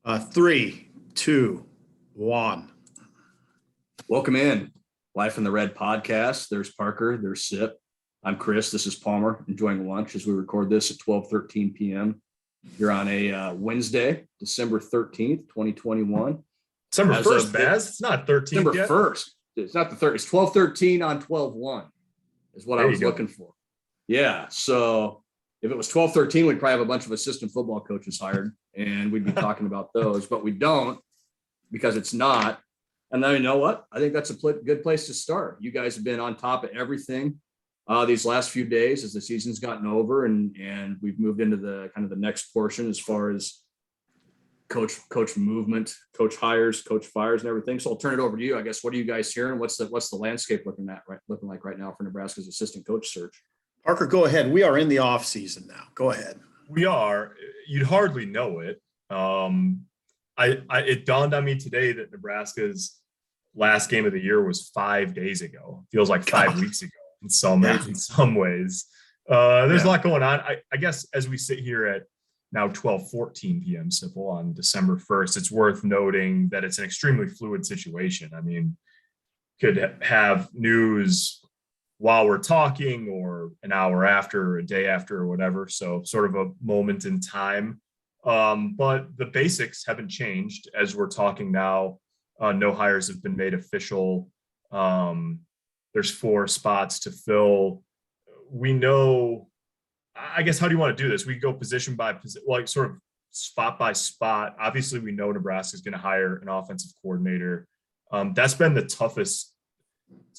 Three, two, one. Welcome in. Life in the Red podcast. There's Parker. There's Sip. I'm Chris. This is Palmer, enjoying lunch as we record this at 12:13 p.m. You're on a Wednesday, December 13th, 2021. December 1st, Baz. It's not 13th December yet. 1st. It's not the 3rd. It's 12:13 on 12:1 is what I was looking for. Yeah. So if it was 12:13, we'd probably have a bunch of assistant football coaches hired and we'd be talking about those, but we don't because it's not. And then you know what? I think that's a good place to start. You guys have been on top of everything these last few days as the season's gotten over, and we've moved into the kind of the next portion as far as coach movement, coach hires, coach fires, and everything. So I'll turn it over to you. I guess, what are you guys hearing? What's the landscape looking like right now for Nebraska's assistant coach search? Parker, go ahead. We are in the off season now. Go ahead. We are. You'd hardly know it. It dawned on me today that Nebraska's last game of the year was 5 days ago. Feels like 5 weeks ago in some ways. There's a lot going on. I guess as we sit here at now 12:14 p.m. Simple on December 1st, it's worth noting that it's an extremely fluid situation. I mean, could have news while we're talking or an hour after or a day after or whatever. So sort of a moment in time. But the basics haven't changed as we're talking now. No hires have been made official. There's 4 spots to fill. We know, I guess, how do you want to do this? We go position by position, like sort of spot by spot. Obviously, we know Nebraska is going to hire an offensive coordinator. That's been the toughest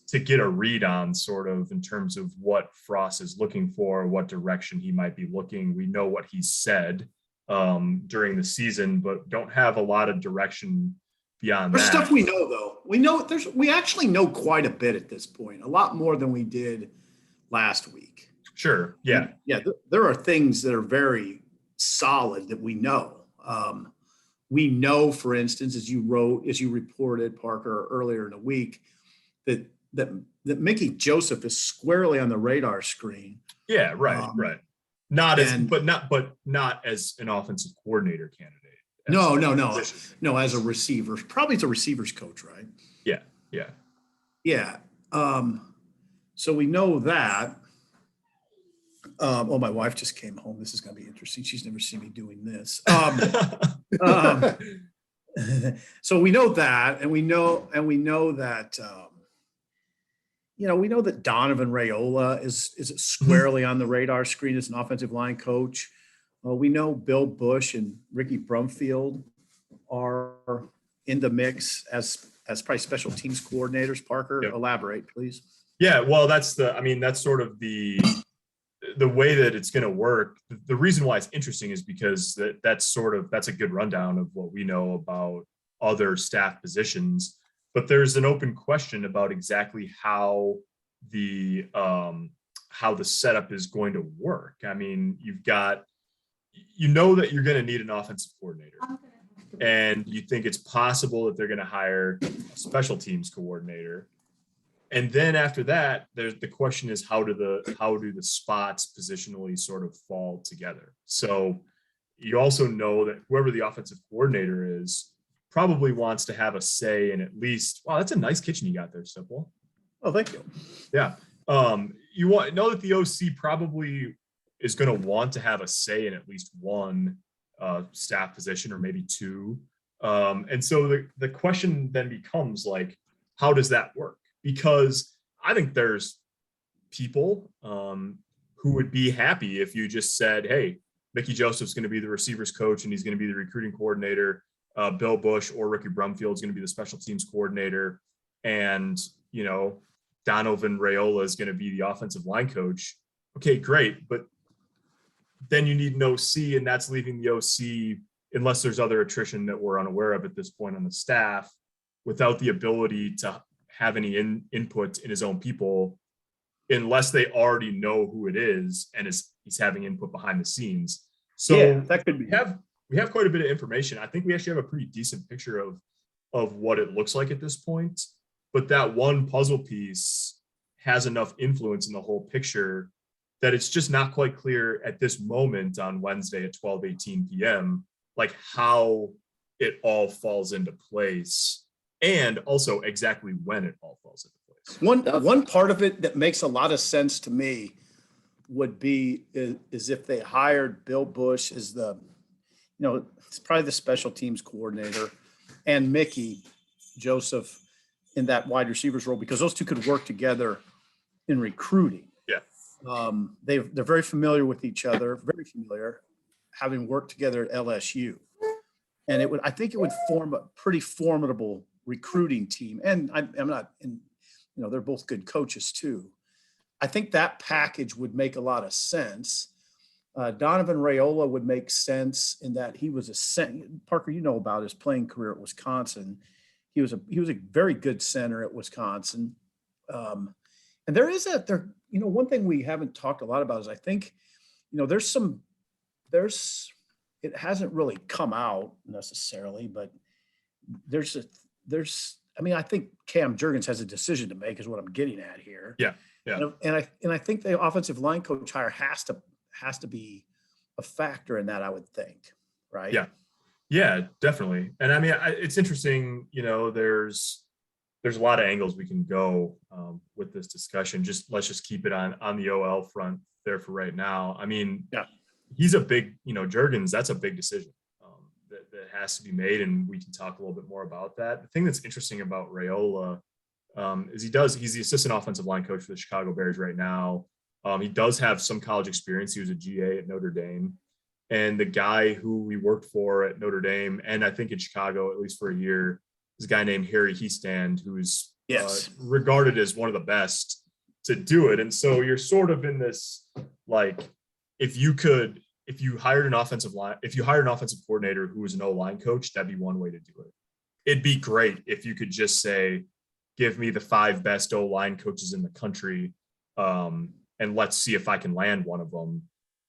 to get a read on, sort of, in terms of what Frost is looking for, what direction he might be looking. We know what he said during the season, but don't have a lot of direction beyond There's that. stuff we know, though. We actually know quite a bit at this point, a lot more than we did last week. Sure. Yeah. Yeah. There are things that are very solid that we know. We know, for instance, as you reported, Parker, earlier in the week, that Mickey Joseph is squarely on the radar screen. Yeah. Right. Right. Not as an offensive coordinator candidate. No, as a receiver. Probably as a receivers coach, right? Yeah. Yeah. So we know that. My wife just came home. This is going to be interesting. She's never seen me doing this. So we know that, and we know that, we know that Donovan Raiola is squarely on the radar screen as an offensive line coach. We know Bill Bush and Ricky Brumfield are in the mix as probably special teams coordinators. Parker, Yep. Elaborate, please. Yeah. Well, that's sort of the way that it's going to work. The reason why it's interesting is because that's a good rundown of what we know about other staff positions. But there's an open question about exactly how the setup is going to work. I mean, that you're going to need an offensive coordinator, and you think it's possible that they're going to hire a special teams coordinator. And then after that, the question is, how do the spots positionally sort of fall together? So you also know that whoever the offensive coordinator is probably wants to have a say in at least. Wow, that's a nice kitchen you got there, Simple. Oh, thank you. Yeah. You know that the OC probably is going to want to have a say in at least one staff position, or maybe 2. And so the question then becomes, like, how does that work? Because I think there's people who would be happy if you just said, hey, Mickey Joseph's going to be the receivers coach and he's going to be the recruiting coordinator. Bill Bush or Ricky Brumfield is going to be the special teams coordinator. And, Donovan Raiola is going to be the offensive line coach. Okay, great. But then you need an OC, and that's leaving the OC, unless there's other attrition that we're unaware of at this point on the staff, without the ability to have any input in his own people, unless they already know who it is and he's having input behind the scenes. So that could be. We have quite a bit of information. I think we actually have a pretty decent picture of what it looks like at this point. But that one puzzle piece has enough influence in the whole picture that it's just not quite clear at this moment on Wednesday at 12:18 p.m. like how it all falls into place, and also exactly when it all falls into place. One part of it that makes a lot of sense to me would be is if they hired Bill Bush as it's probably the special teams coordinator, and Mickey Joseph in that wide receivers role, because those two could work together in recruiting. Yeah. They're very familiar with each other, very familiar, having worked together at LSU. And I think it would form a pretty formidable recruiting team. And they're both good coaches too. I think that package would make a lot of sense. Donovan Raiola would make sense in that he was Parker, about his playing career at Wisconsin. He was a very good center at Wisconsin. And one thing we haven't talked a lot about is I think, it hasn't really come out necessarily, but I think Cam Jurgens has a decision to make is what I'm getting at here. Yeah. Yeah. And I think the offensive line coach hire has to be a factor in that, I would think. Right. Yeah. Yeah, definitely. And I mean, it's interesting, there's a lot of angles we can go with this discussion. Let's just keep it on the OL front there for right now. I mean, yeah, he's a big, Jurgens, that's a big decision that has to be made. And we can talk a little bit more about that. The thing that's interesting about Raiola is he's the assistant offensive line coach for the Chicago Bears right now. He does have some college experience. He was a GA at Notre Dame. And the guy who we worked for at Notre Dame, and I think in Chicago, at least for a year, is a guy named Harry Hiestand, who's regarded as one of the best to do it. And so you're sort of in this, like, if you hired an offensive coordinator who was an O-line coach, that'd be one way to do it. It'd be great if you could just say, give me the 5 best O-line coaches in the country, and let's see if I can land one of them.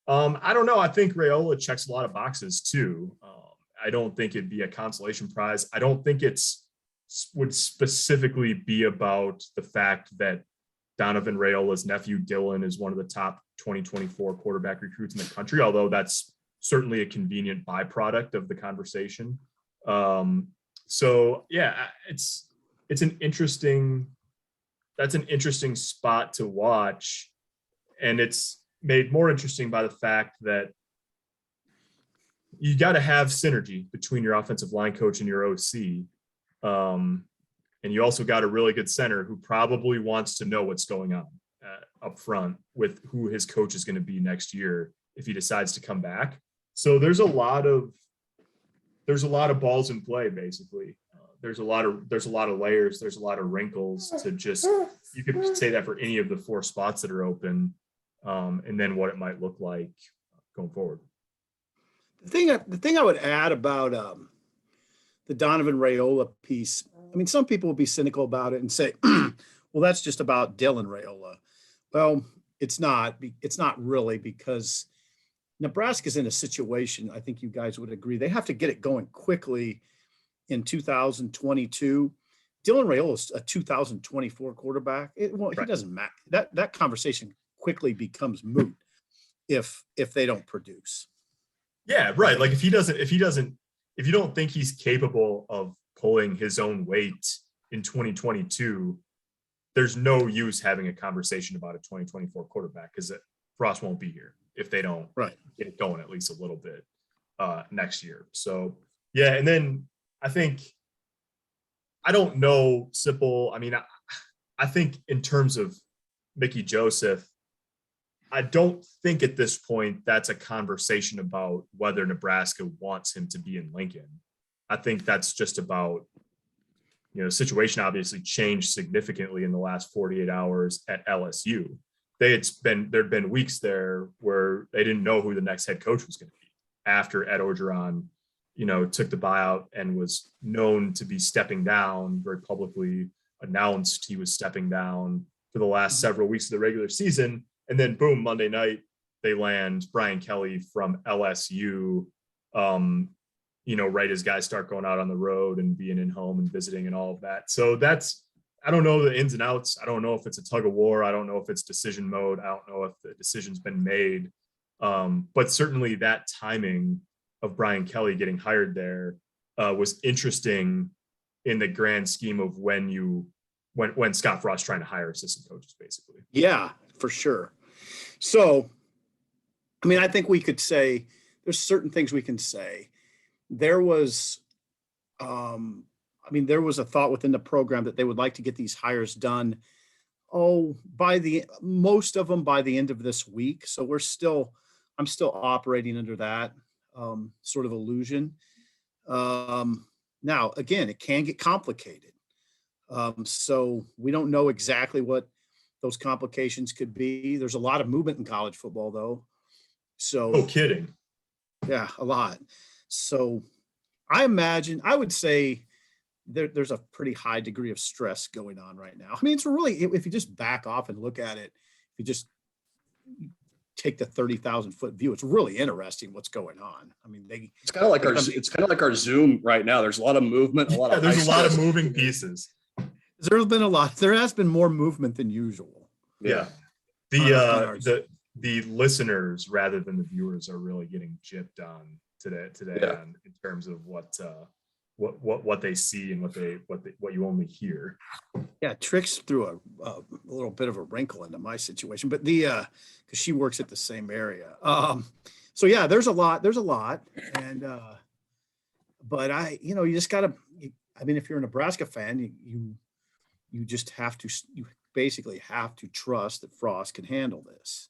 I don't know. I think Raiola checks a lot of boxes too. I don't think it'd be a consolation prize. I don't think would specifically be about the fact that Donovan Raiola's nephew Dylan is one of the top 2024 quarterback recruits in the country, although that's certainly a convenient byproduct of the conversation. So yeah, that's an interesting spot to watch. And it's made more interesting by the fact that you got to have synergy between your offensive line coach and your OC. And you also got a really good center who probably wants to know what's going on up front with who his coach is going to be next year if he decides to come back. So there's a lot of balls in play, basically. There's a lot of layers. There's a lot of wrinkles to you could say that for any of the 4 spots that are open. And then what it might look like going forward. The thing I would add about the Donovan Raiola piece, I mean, some people will be cynical about it and say, well, that's just about Dylan Raiola. Well, it's not really, because Nebraska's in a situation, I think you guys would agree, they have to get it going quickly in 2022. Dylan Raiola's a 2024 quarterback. He doesn't matter. That conversation quickly becomes moot if they don't produce. Yeah, right. Like if you don't think he's capable of pulling his own weight in 2022, there's no use having a conversation about a 2024 quarterback, because Frost won't be here if they don't get it going at least a little bit next year. So yeah, and then I don't know, Sipple. I mean, I think in terms of Mickey Joseph, I don't think at this point that's a conversation about whether Nebraska wants him to be in Lincoln. I think that's just about, the situation obviously changed significantly in the last 48 hours at LSU. There'd been weeks there where they didn't know who the next head coach was going to be after Ed Orgeron, took the buyout and was known to be stepping down, very publicly announced he was stepping down for the last several weeks of the regular season. And then boom, Monday night, they land Brian Kelly from LSU, right as guys start going out on the road and being in home and visiting and all of that. So I don't know the ins and outs. I don't know if it's a tug of war. I don't know if it's decision mode. I don't know if the decision's been made. But certainly that timing of Brian Kelly getting hired there was interesting in the grand scheme of when Scott Frost trying to hire assistant coaches, basically. Yeah, for sure. So, I mean, I think we could say there's certain things we can say. There was, there was a thought within the program that they would like to get these hires done. Most of them by the end of this week. So I'm still operating under that sort of illusion. Now, again, it can get complicated. So we don't know exactly what those complications could be. There's a lot of movement in college football, though. So, no kidding. Yeah, a lot. So I would say there's a pretty high degree of stress going on right now. I mean, it's really, if you just back off and look at it, if you just take the 30,000 foot view, it's really interesting what's going on. I mean, it's kind of like our Zoom right now. There's a lot of movement, there's a lot of moving pieces. There has been more movement than usual. Yeah. The listeners rather than the viewers are really getting gypped on today in terms of what they see and what you only hear. Yeah, Trix threw a little bit of a wrinkle into my situation, but because she works at the same area. So yeah, there's a lot, and but you just gotta. I mean, if you're a Nebraska fan, you just basically have to trust that Frost can handle this.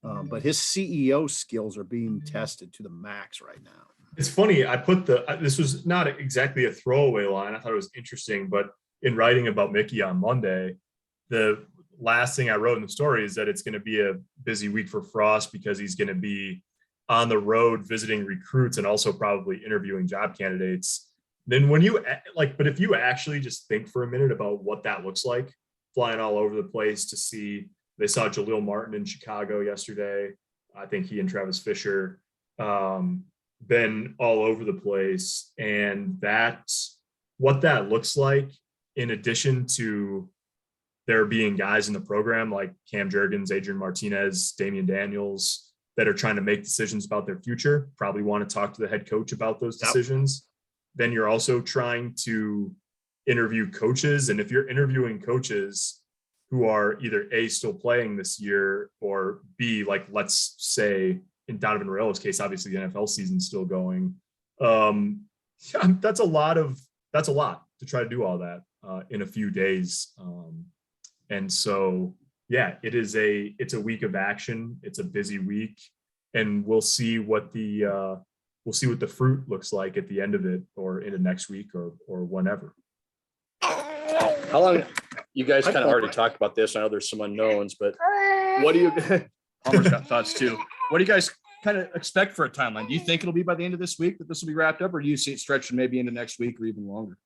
But his CEO skills are being tested to the max right now. It's funny. I put this was not exactly a throwaway line. I thought it was interesting, but in writing about Mickey on Monday, the last thing I wrote in the story is that it's going to be a busy week for Frost because he's going to be on the road visiting recruits and also probably interviewing job candidates. Then but if you actually just think for a minute about what that looks like, flying all over the place to see. They saw Jaleel Martin in Chicago yesterday. I think he and Travis Fisher been all over the place. And that's what that looks like, in addition to there being guys in the program like Cam Jurgens, Adrian Martinez, Damian Daniels that are trying to make decisions about their future, probably want to talk to the head coach about those decisions. Then you're also trying to interview coaches. And if you're interviewing coaches who are either A, still playing this year, or B, like let's say in Donovan Raio's case, obviously the NFL season's still going. That's a lot to try to do all that in a few days. And so, yeah, it's a week of action. It's a busy week, and we'll see what the fruit looks like at the end of it, or into next week, or whenever. How long? You guys kind of already talked about this. I know there's some unknowns, but what do you? Palmer's got thoughts too. What do you guys kind of expect for a timeline? Do you think it'll be by the end of this week that this will be wrapped up, or do you see it stretching maybe into next week or even longer?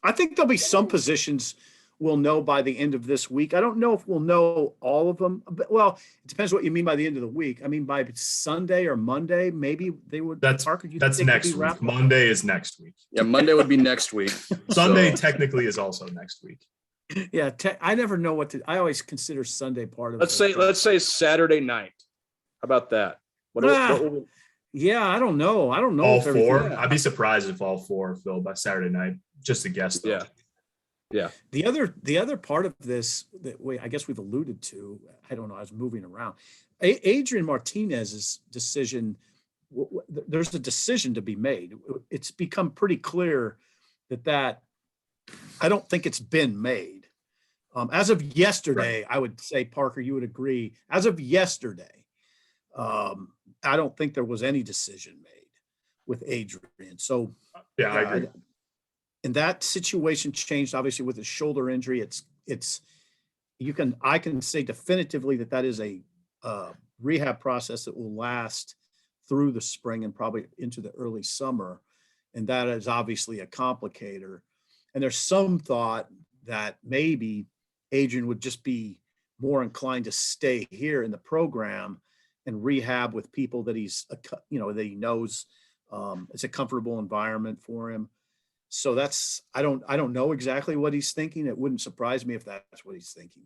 I think there'll be some positions we'll know by the end of this week. I don't know if we'll know all of them, but well, it depends what you mean by the end of the week. I mean, by Sunday or Monday, maybe they would. That's next week. Monday is next week. Yeah, Monday would be next week. Sunday technically is also next week. Yeah, I never know what to. I always consider Sunday part of. Let's say Saturday night. How about that? Yeah, I don't know. All four. I'd be surprised if all four filled by Saturday night. Just a guess, though. Yeah. The other part of this that I guess we've alluded to, I don't know, I was moving around. Adrian Martinez's decision, there's a decision to be made. It's become pretty clear that I don't think it's been made. As of yesterday, right. I would say, Parker, you would agree. As of yesterday, I don't think there was any decision made with Adrian. So yeah, I agree. And that situation changed, obviously, with his shoulder injury. I can say definitively that is a rehab process that will last through the spring and probably into the early summer. And that is obviously a complicator. And there's some thought that maybe Adrian would just be more inclined to stay here in the program and rehab with people that that he knows it's a comfortable environment for him. So I don't know exactly what he's thinking. It wouldn't surprise me if that's what he's thinking.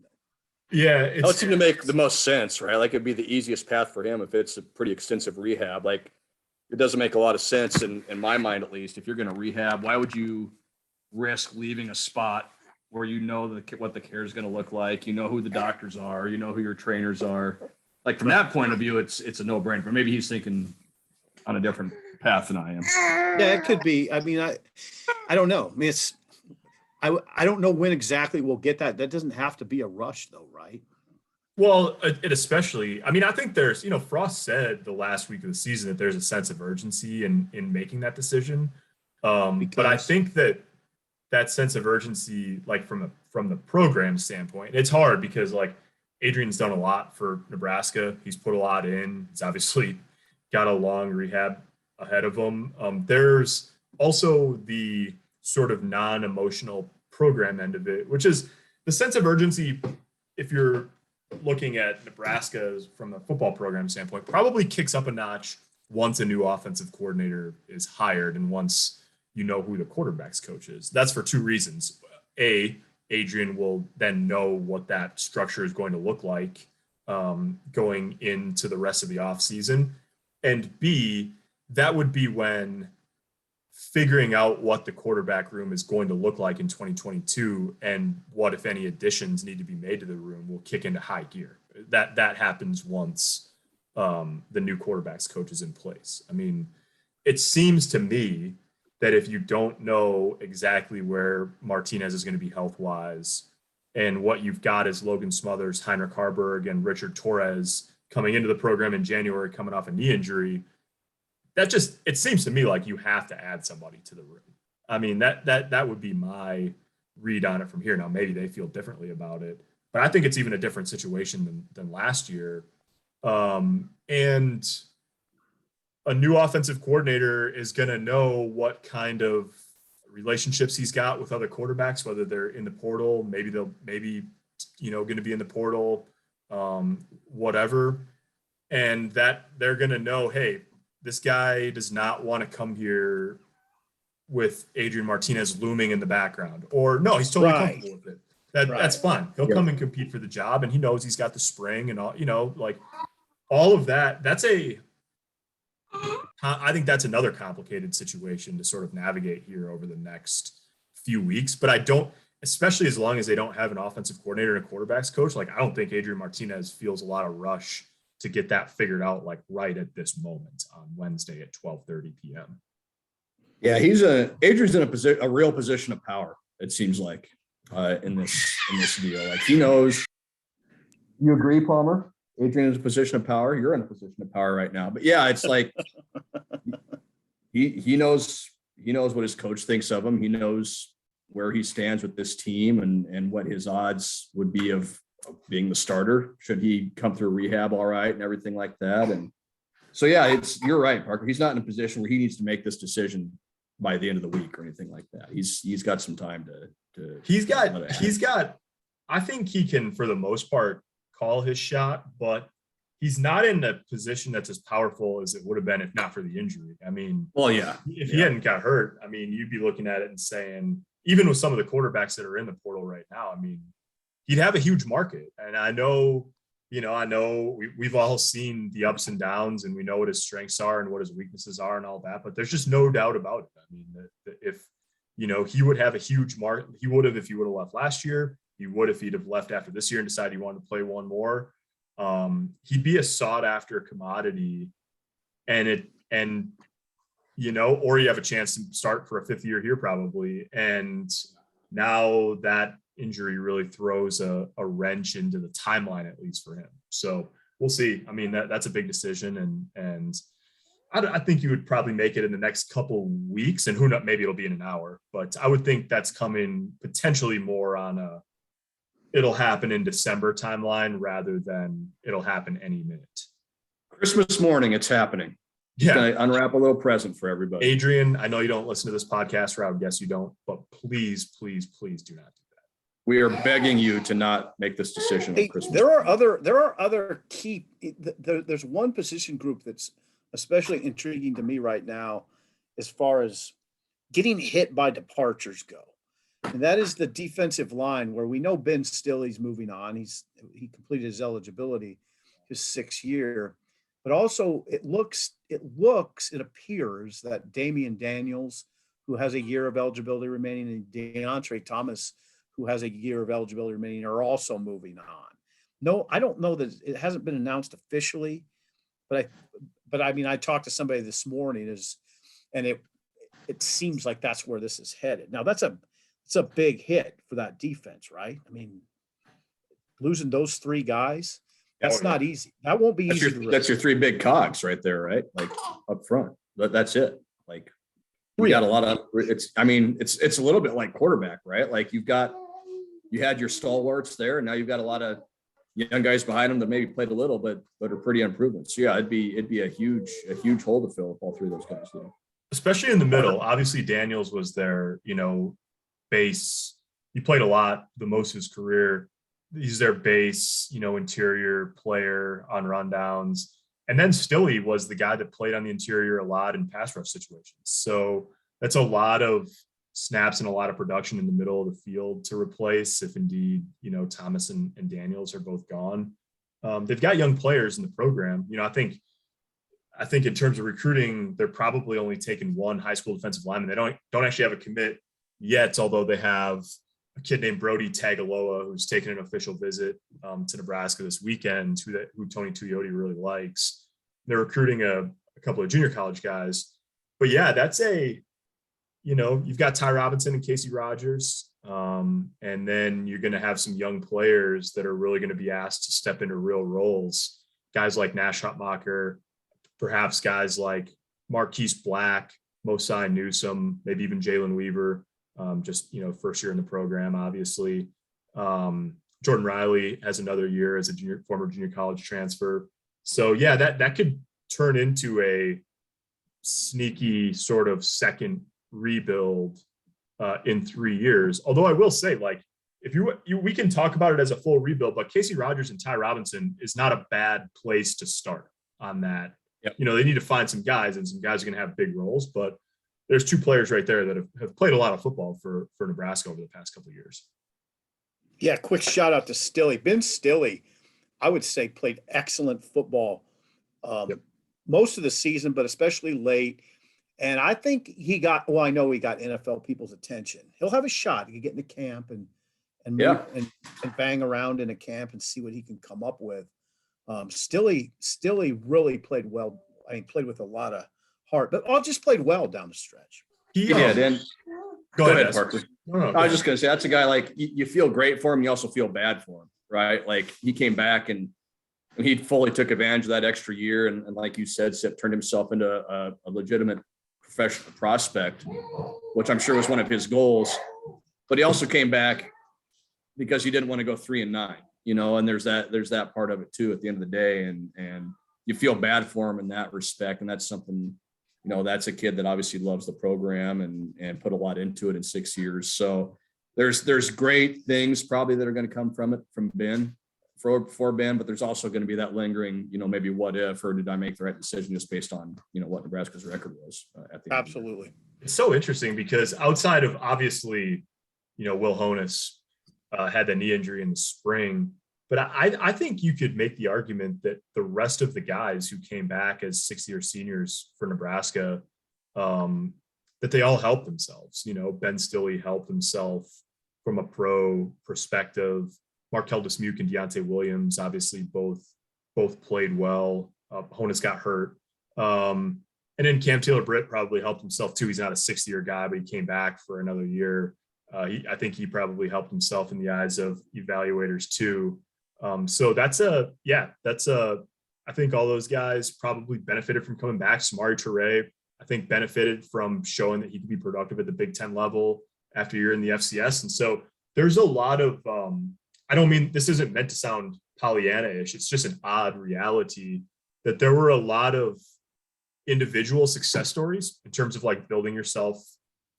Yeah. That would seem to make the most sense, right? Like it'd be the easiest path for him if it's a pretty extensive rehab. Like it doesn't make a lot of sense in my mind, at least. If you're going to rehab, why would you risk leaving a spot where you know what the care is going to look like? You know who the doctors are. You know who your trainers are. Like, from that point of view, it's a no-brainer. But maybe he's thinking on a different path than I am. Yeah, it could be. I mean, I don't know. I mean, I don't know when exactly we'll get that. That doesn't have to be a rush, though, right? Well, it especially, I mean, I think there's, Frost said the last week of the season that there's a sense of urgency in making that decision. But I think that sense of urgency, like from the program standpoint, it's hard because, like, Adrian's done a lot for Nebraska. He's put a lot in. He's obviously got a long rehab ahead of him. There's also the sort of non-emotional program end of it, which is the sense of urgency. If you're looking at Nebraska from a football program standpoint, probably kicks up a notch once a new offensive coordinator is hired and once you know who the quarterback's coach is. That's for two reasons. A, Adrian will then know what that structure is going to look like going into the rest of the offseason. And B, that would be when figuring out what the quarterback room is going to look like in 2022 and what, if any, additions need to be made to the room will kick into high gear. That happens once the new quarterback's coach is in place. I mean, it seems to me that if you don't know exactly where Martinez is going to be health-wise and what you've got is Logan Smothers, Heinrich Harburg, and Richard Torres coming into the program in January, coming off a knee injury, it seems to me like you have to add somebody to the room. I mean, that would be my read on it from here. Now, maybe they feel differently about it, but I think it's even a different situation than last year. And a new offensive coordinator is going to know what kind of relationships he's got with other quarterbacks, whether they're in the portal, maybe going to be in the portal, whatever. And that they're going to know, hey, this guy does not want to come here with Adrian Martinez looming in the background, or no, he's totally comfortable with it. That's fine. He'll come and compete for the job, and he knows he's got the spring and all, like all of that. I think that's another complicated situation to sort of navigate here over the next few weeks. But I don't, especially as long as they don't have an offensive coordinator and a quarterback's coach, like I don't think Adrian Martinez feels a lot of rush to get that figured out, like right at this moment on Wednesday at 12:30 p.m. Yeah, Adrian's in a real position of power, it seems like, in this deal. Like, he knows. You agree, Palmer? Adrian is in a position of power. You're in a position of power right now. But yeah, it's like he knows what his coach thinks of him. He knows where he stands with this team and what his odds would be of being the starter should he come through rehab all right and everything like that. And so, yeah, you're right, Parker. He's not in a position where he needs to make this decision by the end of the week or anything like that. He's got some time to he's got I think he can, for the most part, call his shot, but he's not in a position that's as powerful as it would have been if not for the injury. I mean, well, yeah, if he hadn't got hurt, I mean, you'd be looking at it and saying, even with some of the quarterbacks that are in the portal right now, I mean, he'd have a huge market. And I know we've all seen the ups and downs, and we know what his strengths are and what his weaknesses are and all that, but there's just no doubt about it. I mean, that if, he would have a huge market, he would have if he would have left last year. He would if he'd have left after this year and decided he wanted to play one more. He'd be a sought after commodity, or you have a chance to start for a fifth year here probably. And now that injury really throws a wrench into the timeline, at least for him. So we'll see. I mean, that's a big decision, and I think you would probably make it in the next couple weeks, and who knows, maybe it'll be in an hour, but I would think that's coming potentially more on it'll happen in December timeline rather than it'll happen any minute. Christmas morning, it's happening. Yeah. Going to unwrap a little present for everybody. Adrian, I know you don't listen to this podcast, or I would guess you don't, but please, please, please do not do that. We are begging you to not make this decision on Christmas. There are other key. There's one position group that's especially intriguing to me right now, as far as getting hit by departures go. And that is the defensive line, where we know Ben Stilley's moving on. He completed his eligibility, his 6th year. but also it appears that Damian Daniels, who has a year of eligibility remaining, and DeAndre Thomas, who has a year of eligibility remaining, are also moving on. No, I don't know that it hasn't been announced officially, but I mean, I talked to somebody this morning and it seems like that's where this is headed. Now it's a big hit for that defense, right? I mean, losing those three guys, that's not easy. That won't be easy. That's your three big cogs right there, right? Like up front. That's it. Like you got a lot of it's a little bit like quarterback, right? Like you had your stalwarts there, and now you've got a lot of young guys behind them that maybe played a little, but are pretty unproven. So yeah, it'd be a huge hole to fill if all three of those guys do. Especially in the middle. Obviously, Daniels was their, base. He played a lot, the most of his career. He's their base, interior player on rundowns. And then Stilley was the guy that played on the interior a lot in pass rush situations. So that's a lot of snaps and a lot of production in the middle of the field to replace if indeed, Thomas and Daniels are both gone. They've got young players in the program. I think in terms of recruiting, they're probably only taking one high school defensive lineman. They don't actually have a commit yet, although they have a kid named Brody Tagaloa who's taken an official visit to Nebraska this weekend, who Tony Tuioti really likes. They're recruiting a couple of junior college guys. But yeah, that's you've got Ty Robinson and Casey Rogers. And then you're going to have some young players that are really going to be asked to step into real roles. Guys like Nash Hutmacher, perhaps guys like Marquise Black, Mosai Newsome, maybe even Jalen Weaver, first year in the program, obviously. Jordan Riley has another year as a former junior college transfer. So yeah, that could turn into a sneaky sort of second rebuild in 3 years. Although I will say, like, if we can talk about it as a full rebuild, but Casey Rogers and Ty Robinson is not a bad place to start on that. Yep. They need to find some guys, and some guys are going to have big roles, but there's two players right there that have played a lot of football for Nebraska over the past couple of years. Yeah, quick shout out to Stilley. Ben Stilley, I would say, played excellent football most of the season, but especially late. And I think I know he got NFL people's attention. He'll have a shot. He can get into camp and bang around in a camp and see what he can come up with. Stilley really played well. I mean, played with a lot of heart, but all just played well down the stretch. He did. And go ahead, Parker. No, I was just going to say, that's a guy, like, you feel great for him. You also feel bad for him, right? Like, he came back and he fully took advantage of that extra year. And like you said, turned himself into a legitimate professional prospect, which I'm sure was one of his goals. But he also came back because he didn't want to go 3-9, and there's that part of it too at the end of the day. And you feel bad for him in that respect. And that's something, that's a kid that obviously loves the program and put a lot into it in 6 years. So there's great things probably that are going to come from Ben, for Ben, but there's also going to be that lingering, maybe what if, or did I make the right decision just based on, what Nebraska's record was at the end. Absolutely. It's so interesting because outside of, obviously, Will Honus had the knee injury in the spring, but I think you could make the argument that the rest of the guys who came back as 6-year seniors for Nebraska, that they all helped themselves. Ben Stilley helped himself from a pro perspective. Markel Dismuke and Deontay Williams, obviously both played well. Honus got hurt. And then Cam Taylor-Britt probably helped himself too. He's not a 6-year guy, but he came back for another year. I think he probably helped himself in the eyes of evaluators too. So I think all those guys probably benefited from coming back. Samari Toure, I think, benefited from showing that he could be productive at the Big Ten level after a year in the FCS. And so there's a lot of, I don't mean, this isn't meant to sound Pollyanna-ish. It's just an odd reality that there were a lot of individual success stories in terms of like building yourself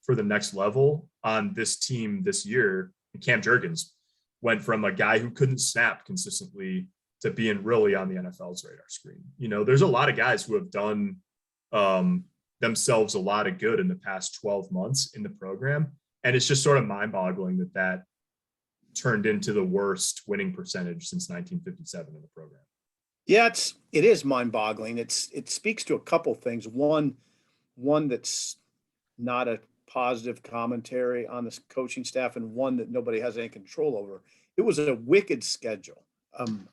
for the next level on this team this year. And Cam Jurgens went from a guy who couldn't snap consistently to being really on the NFL's radar screen. There's a lot of guys who have done themselves a lot of good in the past 12 months in the program. And it's just sort of mind-boggling that turned into the worst winning percentage since 1957 in the program. Yeah, it is mind-boggling. It speaks to a couple things. One that's not a positive commentary on this coaching staff, and one that nobody has any control over. It was a wicked schedule. And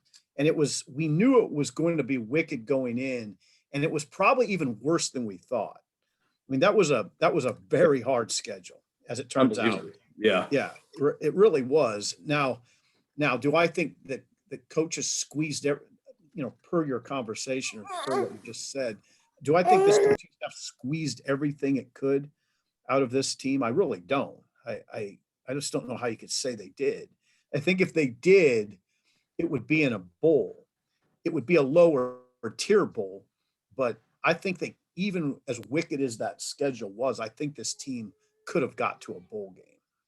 we knew it was going to be wicked going in, and it was probably even worse than we thought. I mean, that was a very hard schedule, as it turns out. Yeah. Yeah, it really was. Now, do I think that the coaches squeezed per your conversation or per what you just said, do I think this coaching staff squeezed everything it could out of this team? I really don't. I just don't know how you could say they did. I think if they did, it would be in a bowl. It would be a lower tier bowl, but I think they, even as wicked as that schedule was, I think this team could have got to a bowl game.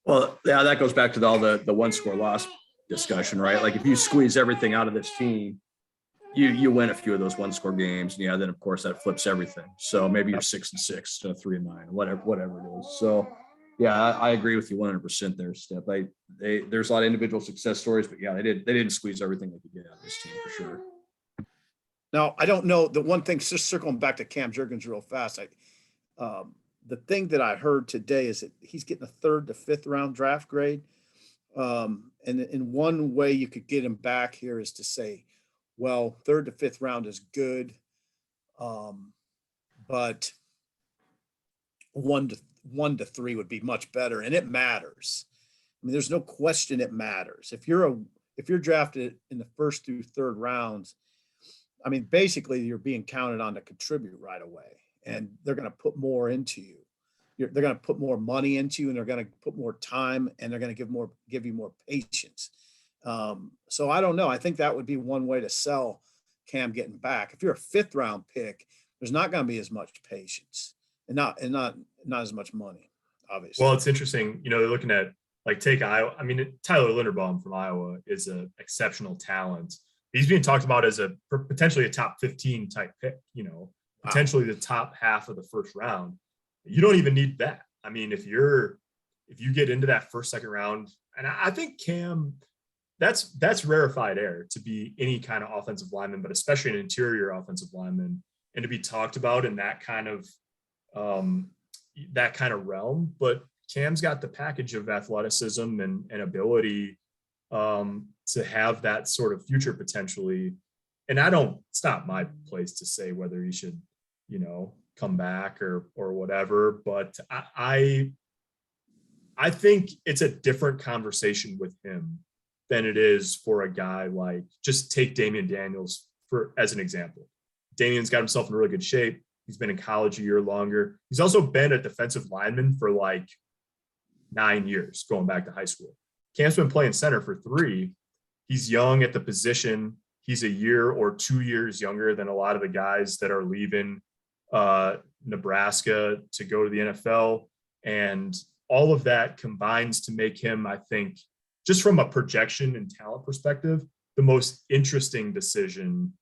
Well, yeah, that goes back to all the one score loss discussion, right? Like if you squeeze everything out of this team, you win a few of those one score games. And yeah, then of course that flips everything. So maybe you're 6-6 to 3-9, whatever it is. So yeah, I agree with you 100% there, Steph. There's a lot of individual success stories, but yeah, they didn't squeeze everything they could get out of this team for sure. Now, I don't know, the one thing, just circling back to Cam Jurgens real fast, the thing that I heard today is that he's getting a 3rd to 5th round draft grade. And in one way you could get him back here is to say, well, 3rd to 5th round is good, but 1 to 3 would be much better, and it matters. I mean, there's no question it matters. If you're drafted in the 1st through 3rd rounds, I mean, basically you're being counted on to contribute right away, and they're going to put more into you. They're going to put more money into you, and they're going to put more time, and they're going to give you more patience. So I don't know. I think that would be one way to sell Cam getting back. If you're a 5th round pick, there's not going to be as much patience and not as much money, obviously. Well, it's interesting. They're looking at take Iowa. I mean, Tyler Linderbaum from Iowa is an exceptional talent. He's being talked about as potentially a top 15 type pick, potentially the top half of the 1st round. You don't even need that. I mean, if you get into that 1st, 2nd round, and I think Cam, that's rarefied air to be any kind of offensive lineman, but especially an interior offensive lineman, and to be talked about in that kind of realm. But Cam's got the package of athleticism and ability to have that sort of future potentially. And it's not my place to say whether he should, come back or whatever, but I think it's a different conversation with him than it is for a guy like, just take Damian Daniels as an example. Damian's got himself in really good shape. He's been in college a year longer. He's also been a defensive lineman for 9 years, going back to high school. Cam's been playing center for 3. He's young at the position. He's a year or 2 years younger than a lot of the guys that are leaving Nebraska to go to the NFL. And all of that combines to make him, I think, just from a projection and talent perspective, the most interesting decision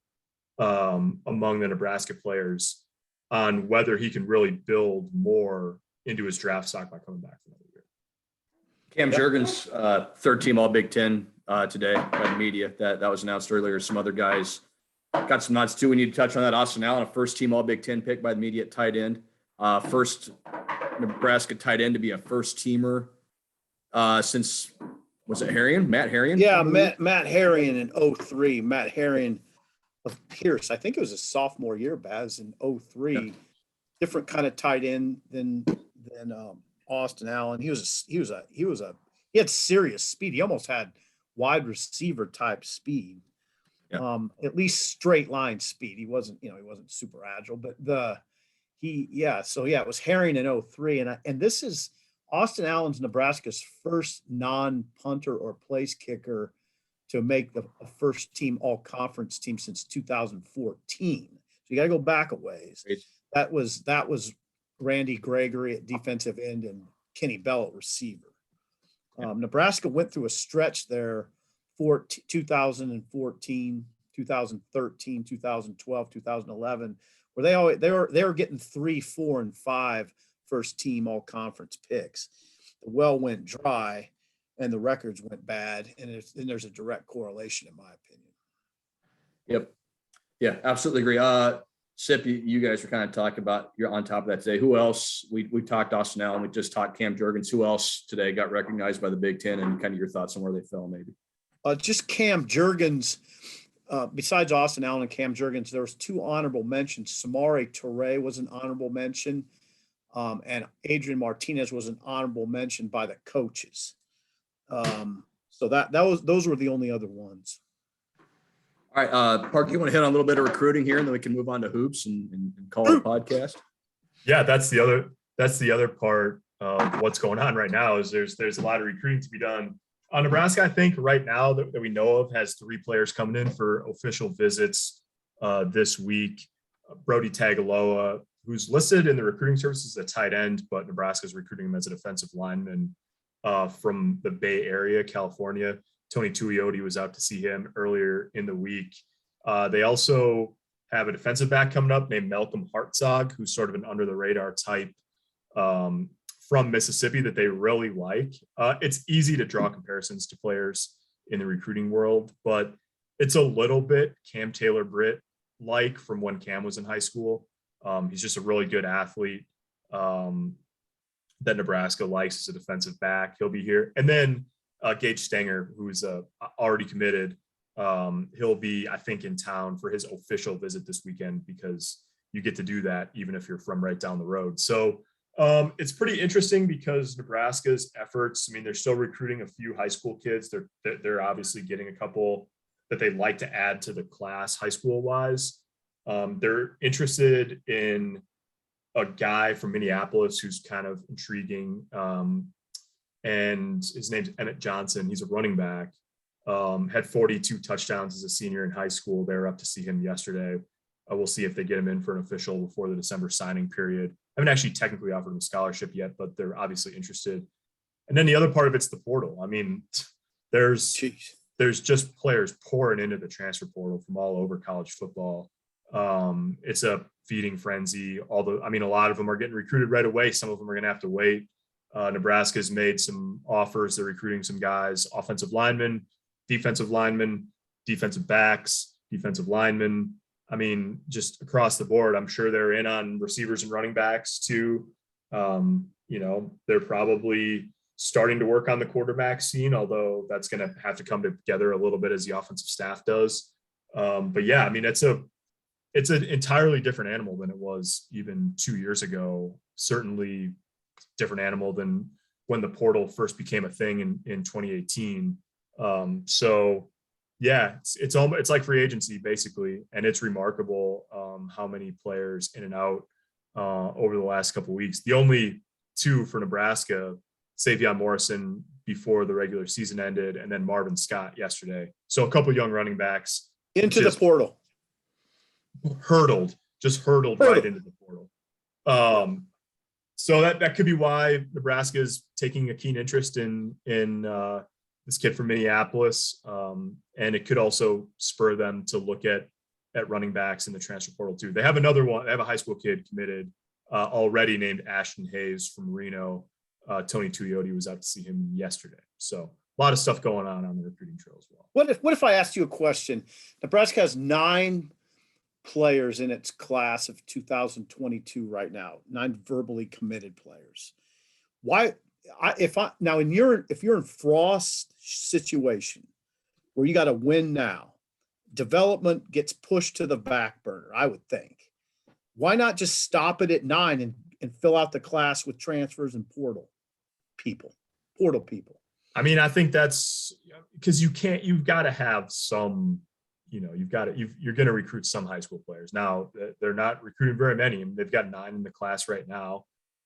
among the Nebraska players on whether he can really build more into his draft stock by coming back for another year. Cam Jurgens, 3rd team All Big Ten today by the media. That was announced earlier. Some other guys got some nods too. We need to touch on that. Austin Allen, a 1st team All Big Ten pick by the media at tight end. First Nebraska tight end to be a 1st teamer since, was it Matt Harrion? Yeah, Matt Harrion in 2003. Matt Harrion of Pierce. I think it was a sophomore year, Baz, in 2003. Yeah. Different kind of tight end than Austin Allen. He had serious speed. He almost had wide receiver type speed. Yeah. At least straight line speed. He wasn't super agile, but it was Harrion in 2003. And this is Austin Allen's Nebraska's first non-punter or place kicker to make the 1st team all conference team since 2014. So you got to go back a ways. Great. That was Randy Gregory at defensive end and Kenny Bell at receiver. Nebraska went through a stretch there for 2014, 2013, 2012, 2011, where they were getting 3, 4, and 5 1st team all conference picks. The well went dry and the records went bad, and there's a direct correlation in my opinion. Yep. Yeah, absolutely agree. Sip, you guys were kind of talking about, you're on top of that today. Who else? We talked Austin Allen. We just talked Cam Jurgens. Who else today got recognized by the Big Ten, and kind of your thoughts on where they fell maybe? Just Cam Jurgens. Besides Austin Allen and Cam Jurgens, there was 2 honorable mentions. Samari Toure was an honorable mention, and Adrian Martinez was an honorable mention by the coaches. So those were the only other ones. All right, Park, you want to hit on a little bit of recruiting here, and then we can move on to hoops and call it a podcast? Yeah, that's the other part of what's going on right now. Is there's a lot of recruiting to be done. Nebraska, I think right now that we know of, has 3 players coming in for official visits this week. Brody Tagaloa, who's listed in the recruiting services as a tight end, but Nebraska's recruiting him as a defensive lineman from the Bay Area, California. Tony Tuioti was out to see him earlier in the week. They also have a defensive back coming up named Malcolm Hartzog, who's sort of an under the radar type from Mississippi that they really like. It's easy to draw comparisons to players in the recruiting world, but it's a little bit Cam Taylor-Britt like from when Cam was in high school. He's just a really good athlete that Nebraska likes as a defensive back. He'll be here. And then Gage Stenger, who's already committed. He'll be, I think, in town for his official visit this weekend, because you get to do that even if you're from right down the road. So it's pretty interesting because Nebraska's efforts, I mean, they're still recruiting a few high school kids. They're obviously getting a couple that they'd like to add to the class high school wise. They're interested in a guy from Minneapolis who's kind of intriguing. And his name's Emmett Johnson. He's a running back, had 42 touchdowns as a senior in high school. They were up to see him yesterday. We'll see if they get him in for an official before the December signing period. I haven't actually technically offered him a scholarship yet, but they're obviously interested. And then the other part of it's the portal. I mean, there's just players pouring into the transfer portal from all over college football. It's a feeding frenzy. Although, I mean, a lot of them are getting recruited right away. Some of them are going to have to wait. Nebraska's made some offers. They're recruiting some guys, offensive linemen, defensive backs, defensive linemen. I mean, just across the board, I'm sure they're in on receivers and running backs too. They're probably starting to work on the quarterback scene, although that's going to have to come together a little bit as the offensive staff does. But yeah, I mean, it's an entirely different animal than it was even 2 years ago. Certainly different animal than when the portal first became a thing in 2018. So yeah, it's like free agency basically. And it's remarkable how many players in and out over the last couple of weeks. The only 2 for Nebraska, Savion Morrison before the regular season ended, and then Marvin Scott yesterday. So a couple young running backs into the portal. Hurtled right into the portal. So that could be why Nebraska is taking a keen interest in this kid from Minneapolis, and it could also spur them to look at running backs in the transfer portal too. They have another one. They have a high school kid committed already named Ashton Hayes from Reno. Tony Tuioti was out to see him yesterday. So a lot of stuff going on the recruiting trail as well. What if I asked you a question? Nebraska has 9 players in its class of 2022 right now, 9 verbally committed players. If you're in Frost's situation where you got to win now, development gets pushed to the back burner, I would think. Why not just stop it at 9 and fill out the class with transfers and portal people? I mean, I think that's because you've got to have some, you're going to recruit some high school players. Now they're not recruiting very many. They've got 9 in the class right now.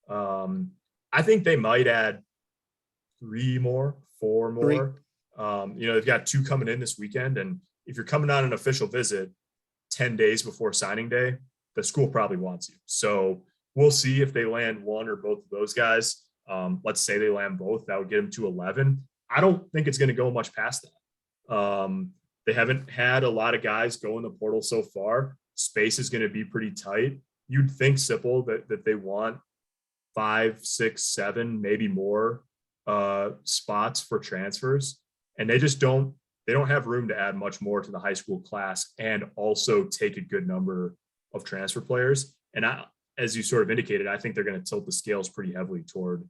I think they might add 4 more. They've got 2 coming in this weekend. And if you're coming on an official visit 10 days before signing day, the school probably wants you. So we'll see if they land 1 or both of those guys. Let's say they land both, that would get them to 11. I don't think it's going to go much past that. They haven't had a lot of guys go in the portal so far. Space is going to be pretty tight. You'd think, Sipple, that they want 5, 6, 7, maybe more spots for transfers. And they just don't they don't have room to add much more to the high school class and also take a good number of transfer players. And as you sort of indicated, I think they're going to tilt the scales pretty heavily toward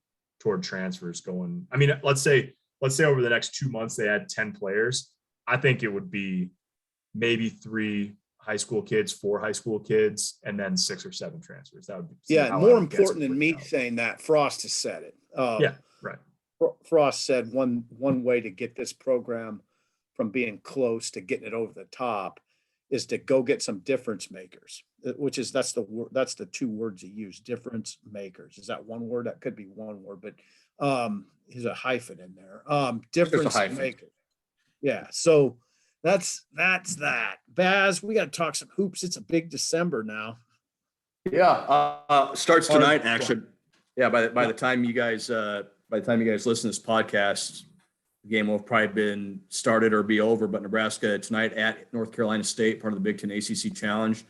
transfers going. I mean, let's say over the next 2 months, they add 10 players. I think it would be maybe 3 high school kids, 4 high school kids, and then 6 or 7 transfers. That would be more important than me saying that. Frost has said it. Yeah, right. Frost said one way to get this program from being close to getting it over the top is to go get some difference makers, which is that's the 2 words he used, difference makers. Is that one word? That could be one word, but there's a hyphen in there. Difference maker. Yeah. So that's that. Baz, we got to talk some hoops. It's a big December now. Yeah. Starts tonight, actually. Yeah. By the time you guys listen to this podcast, the game will have probably been started or be over. But Nebraska tonight at North Carolina State, part of the Big Ten ACC Challenge.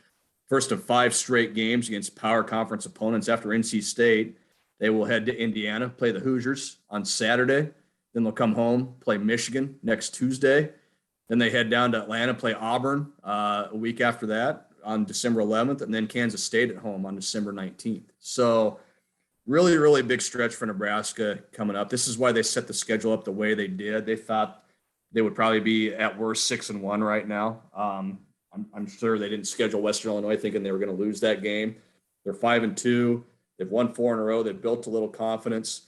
First of 5 straight games against power conference opponents. After NC State, they will head to Indiana, play the Hoosiers on Saturday. Then they'll come home, play Michigan next Tuesday. Then they head down to Atlanta, play Auburn a week after that on December 11th, and then Kansas State at home on December 19th. So really, really big stretch for Nebraska coming up. This is why they set the schedule up the way they did. They thought they would probably be at worst 6-1 right now. I'm sure they didn't schedule Western Illinois thinking they were going to lose that game. They're 5-2. They've won 4 in a row. They've built a little confidence.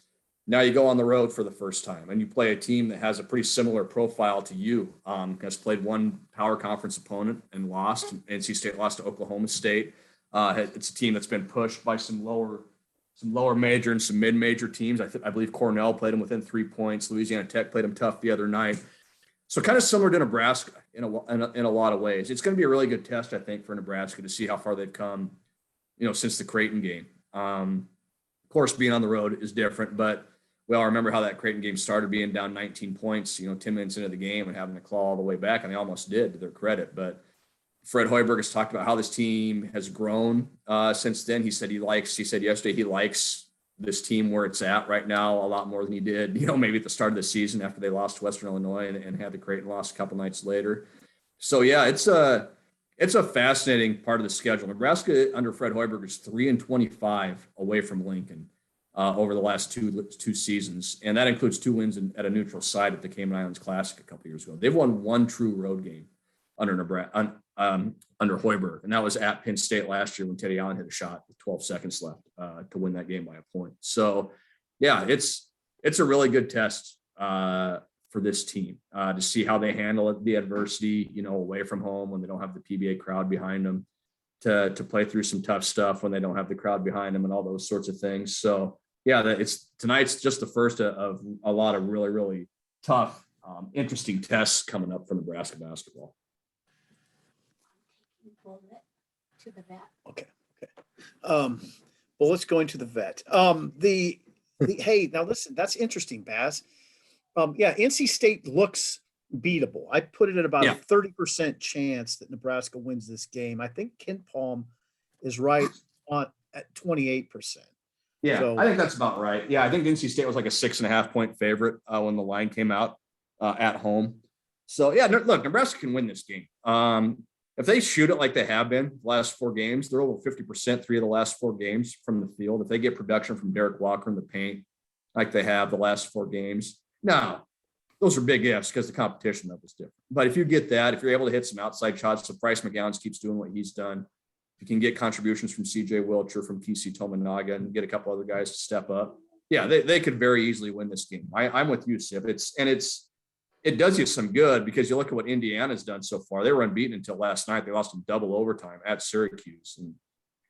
Now you go on the road for the first time and you play a team that has a pretty similar profile to you. Has played one power conference opponent and lost. NC State lost to Oklahoma State. It's a team that's been pushed by some lower major and some mid-major teams. I believe Cornell played them within 3 points. Louisiana Tech played them tough the other night. So kind of similar to Nebraska in a lot of ways. It's going to be a really good test, I think, for Nebraska to see how far they've come, since the Creighton game. Of course, being on the road is different, but we all remember how that Creighton game started, being down 19 points, 10 minutes into the game and having to claw all the way back, and they almost did, to their credit. But Fred Hoiberg has talked about how this team has grown since then. He said yesterday he likes this team where it's at right now a lot more than he did, maybe at the start of the season after they lost to Western Illinois and had the Creighton loss a couple nights later. So yeah, it's a fascinating part of the schedule. Nebraska under Fred Hoiberg is 3-25 away from Lincoln over the last two seasons, and that includes 2 wins at a neutral site at the Cayman Islands Classic a couple years ago. They've won 1 true road game under Hoiberg, and that was at Penn State last year when Teddy Allen hit a shot with 12 seconds left to win that game by a point. So, yeah, it's a really good test for this team to see how they handle the adversity, away from home when they don't have the PBA crowd behind them, to play through some tough stuff when they don't have the crowd behind them and all those sorts of things. So, yeah, tonight's just the first of a lot of really, really tough, interesting tests coming up for Nebraska basketball. To the vet. Okay. Well, let's go into the vet. Hey, now listen, that's interesting, Baz. NC State looks beatable. I put it at about a 30% chance that Nebraska wins this game. I think Ken Palm is right at 28%. Yeah, so, I think that's about right. Yeah, I think NC State was like a 6.5 point favorite when the line came out at home. So yeah, look, Nebraska can win this game. If they shoot it like they have been the last 4 games, they're over 50% 3 of the last 4 games from the field. If they get production from Derek Walker in the paint like they have the last 4 games, now those are big ifs because the competition level is different. But if you get that, if you're able to hit some outside shots, so Bryce McGowan keeps doing what he's done, if you can get contributions from CJ Wilcher, from PC Tominaga, and get a couple other guys to step up, yeah, they could very easily win this game. I'm with you, Sip. It does you some good because you look at what Indiana's done so far. They were unbeaten until last night. They lost in double overtime at Syracuse. And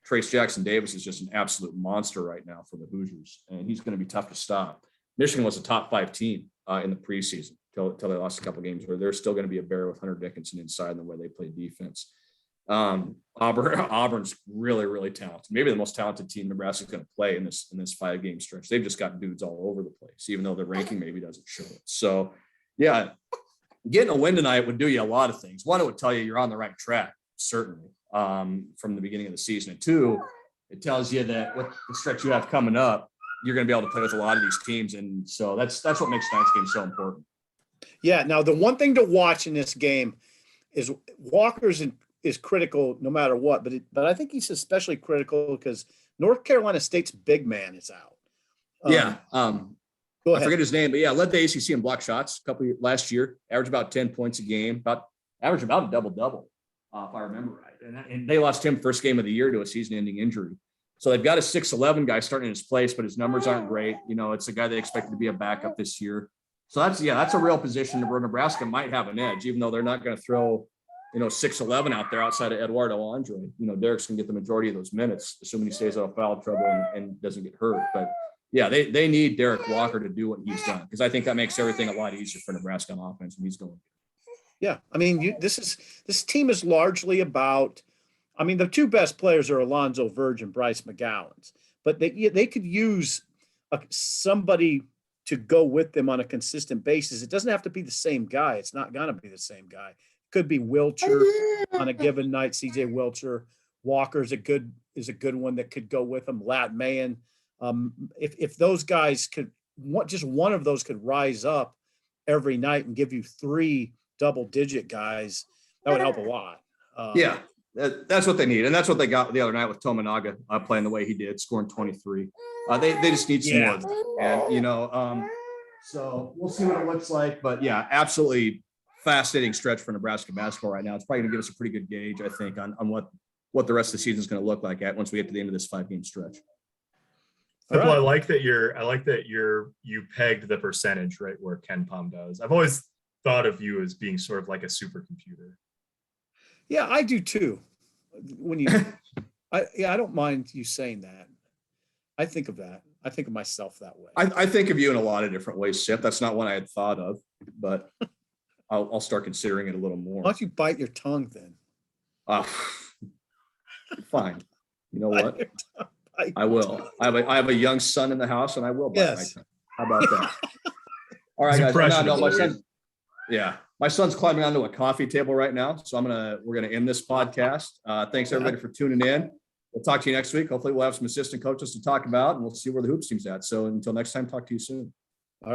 Trace Jackson Davis is just an absolute monster right now for the Hoosiers, and he's going to be tough to stop. Michigan was a top 5 team in the preseason till they lost a couple of games, where they're still going to be a bear with Hunter Dickinson inside and the way they play defense. Auburn's really, really talented. Maybe the most talented team Nebraska's going to play in this 5-game stretch. They've just got dudes all over the place, even though their ranking maybe doesn't show it. So, yeah, getting a win tonight would do you a lot of things. One, it would tell you you're on the right track, certainly, from the beginning of the season. And 2, it tells you that with the stretch you have coming up, you're going to be able to play with a lot of these teams. And so that's what makes tonight's game so important. Yeah. Now, the one thing to watch in this game is is critical no matter what, but I think he's especially critical because North Carolina State's big man is out. Yeah. Go I ahead. forget his name, but yeah, led the ACC in block shots last year, averaged about 10 points a game, averaged about a double-double, if I remember right. And they lost him first game of the year to a season-ending injury. So they've got a 6'11" guy starting in his place, but his numbers aren't great. It's a guy they expected to be a backup this year. So that's a real position where Nebraska might have an edge, even though they're not going to throw, 6'11" out there outside of Eduardo Andre. Derek's going to get the majority of those minutes, assuming he stays out of foul trouble and doesn't get hurt. But yeah, they need Derek Walker to do what he's done, because I think that makes everything a lot easier for Nebraska on offense when he's going. Yeah, I mean, this team is largely about. I mean, the two best players are Alonzo Verge and Bryce McGowan's, but they could use somebody to go with them on a consistent basis. It doesn't have to be the same guy. It's not going to be the same guy. It could be Wilcher on a given night. CJ Wilcher. Walker's a good one that could go with them. Lat Mayan. If those guys just one of those could rise up every night and give you 3 double-digit guys, that would help a lot. Yeah. That's what they need, and that's what they got the other night with Tominaga playing the way he did, scoring 23. They just need some more of that. And so we'll see what it looks like. But yeah, absolutely fascinating stretch for Nebraska basketball right now. It's probably going to give us a pretty good gauge, I think, on what the rest of the season is going to look like once we get to the end of this 5-game stretch. Well, I like that you pegged the percentage right where Ken Palm does. I've always thought of you as being sort of like a supercomputer. Yeah, I do too. I don't mind you saying that. I think of that. I think of myself that way. I think of you in a lot of different ways, Sip. That's not one I had thought of, but I'll start considering it a little more. Why don't you bite your tongue then? Fine. You know what? I will. I have a young son in the house, and I will bite my tongue. How about that? All right, guys. My son's climbing onto a coffee table right now, so we're gonna end this podcast. Thanks everybody for tuning in. We'll talk to you next week. Hopefully, we'll have some assistant coaches to talk about, and we'll see where the hoops team's at. So until next time, talk to you soon.